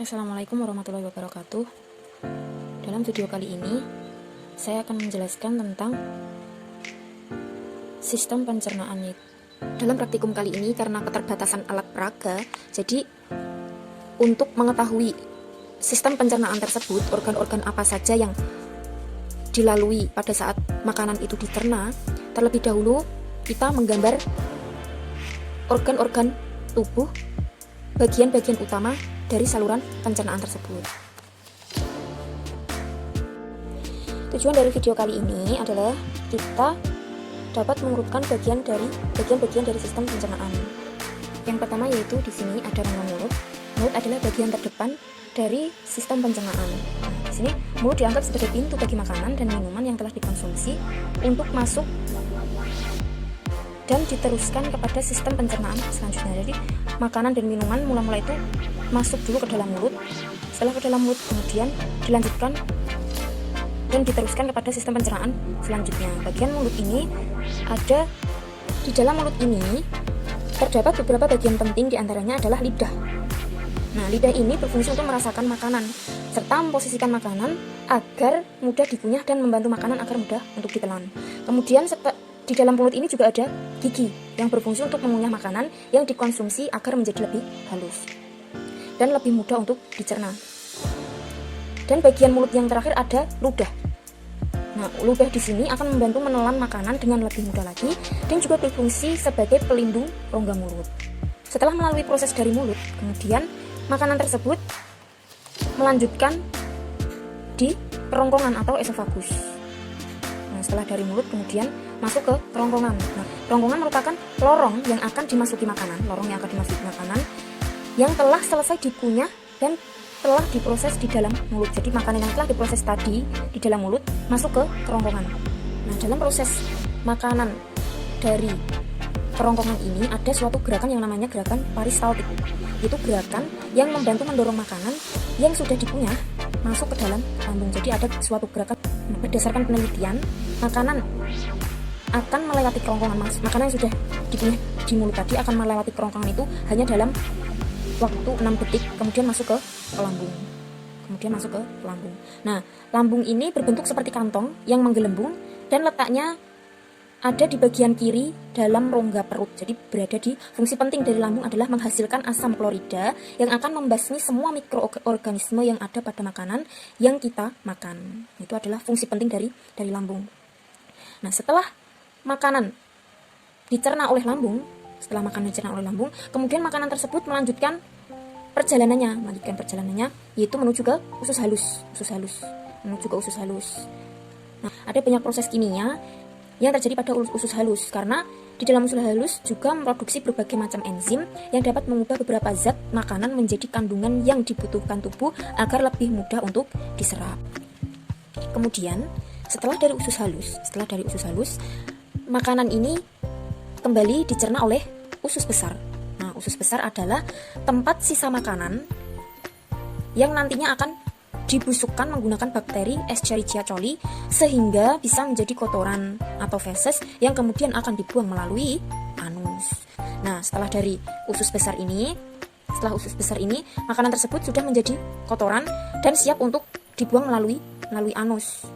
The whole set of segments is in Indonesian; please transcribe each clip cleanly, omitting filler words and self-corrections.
Assalamualaikum warahmatullahi wabarakatuh. Dalam video kali ini saya akan menjelaskan tentang sistem pencernaan. Dalam praktikum kali ini, karena keterbatasan alat peraga, jadi untuk mengetahui sistem pencernaan tersebut, organ-organ apa saja yang dilalui pada saat makanan itu dicerna, terlebih dahulu kita menggambar organ-organ tubuh, bagian-bagian utama dari saluran pencernaan tersebut. Tujuan dari video kali ini adalah kita dapat mengurutkan bagian dari sistem pencernaan. Yang pertama yaitu di sini ada rongga mulut. Mulut adalah bagian terdepan dari sistem pencernaan. Di sini mulut dianggap sebagai pintu bagi makanan dan minuman yang telah dikonsumsi untuk masuk dan diteruskan kepada sistem pencernaan selanjutnya. Jadi makanan dan minuman mula-mula itu masuk dulu ke dalam mulut, setelah ke dalam mulut kemudian dilanjutkan dan diteruskan kepada sistem pencernaan selanjutnya. Bagian mulut ini ada, di dalam mulut ini terdapat beberapa bagian penting, diantaranya adalah lidah. Nah, lidah ini berfungsi untuk merasakan makanan serta memposisikan makanan agar mudah dikunyah dan membantu makanan agar mudah untuk ditelan. Kemudian di dalam mulut ini juga ada gigi yang berfungsi untuk mengunyah makanan yang dikonsumsi agar menjadi lebih halus dan lebih mudah untuk dicerna. Dan bagian mulut yang terakhir ada ludah. Nah, ludah di sini akan membantu menelan makanan dengan lebih mudah lagi dan juga berfungsi sebagai pelindung rongga mulut. Setelah melalui proses dari mulut, kemudian makanan tersebut melanjutkan di kerongkongan atau esofagus. Nah, setelah dari mulut kemudian masuk ke kerongkongan. Nah, kerongkongan merupakan lorong yang akan dimasuki makanan, yang telah selesai dikunyah dan telah diproses di dalam mulut. Jadi makanan yang telah diproses tadi di dalam mulut masuk ke kerongkongan. Nah, dalam proses makanan dari kerongkongan ini ada suatu gerakan yang namanya gerakan peristaltik. Itu gerakan yang membantu mendorong makanan yang sudah dikunyah masuk ke dalam lambung. Jadi ada suatu gerakan, berdasarkan penelitian, makanan akan melewati kerongkongan, makanan yang sudah dikunyah di mulut tadi akan melewati kerongkongan itu hanya dalam waktu 6 detik, kemudian masuk ke lambung. Nah, lambung ini berbentuk seperti kantong yang menggelembung dan letaknya ada di bagian kiri dalam rongga perut. Jadi fungsi penting dari lambung adalah menghasilkan asam klorida yang akan membasmi semua mikroorganisme yang ada pada makanan yang kita makan. Itu adalah fungsi penting dari lambung. Nah, setelah makanan dicerna oleh lambung, kemudian makanan tersebut melanjutkan perjalanannya, yaitu menuju ke usus halus. Nah, ada banyak proses kimia yang terjadi pada usus halus, karena di dalam usus halus juga memproduksi berbagai macam enzim yang dapat mengubah beberapa zat makanan menjadi kandungan yang dibutuhkan tubuh agar lebih mudah untuk diserap. Kemudian setelah dari usus halus, makanan ini kembali dicerna oleh usus besar. Nah, usus besar adalah tempat sisa makanan yang nantinya akan dibusukkan menggunakan bakteri Escherichia coli sehingga bisa menjadi kotoran atau feses yang kemudian akan dibuang melalui anus. Nah, setelah usus besar ini, makanan tersebut sudah menjadi kotoran dan siap untuk dibuang melalui anus.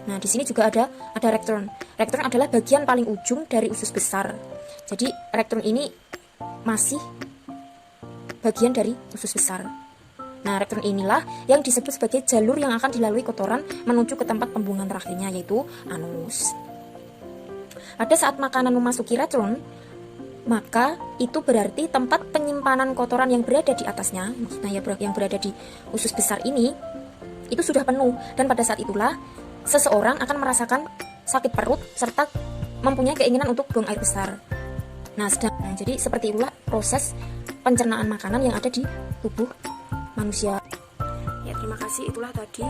Nah, di sini juga ada rektron. Rektron adalah bagian paling ujung dari usus besar. Jadi, rektron ini masih bagian dari usus besar. Nah, rektron inilah yang disebut sebagai jalur yang akan dilalui kotoran menuju ke tempat pembuangan terakhirnya, yaitu anus. Pada saat makanan memasuki rektron, maka itu berarti tempat penyimpanan kotoran yang berada di atasnya, maksudnya yang berada di usus besar ini, itu sudah penuh. Dan pada saat itulah seseorang akan merasakan sakit perut serta mempunyai keinginan untuk buang air besar. Nah, jadi seperti itulah proses pencernaan makanan yang ada di tubuh manusia. Ya, terima kasih. Itulah tadi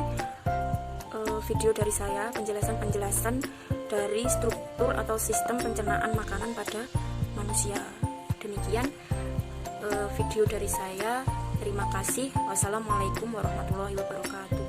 video dari saya, penjelasan dari struktur atau sistem pencernaan makanan pada manusia. Demikian video dari saya. Terima kasih. Wassalamualaikum warahmatullahi wabarakatuh.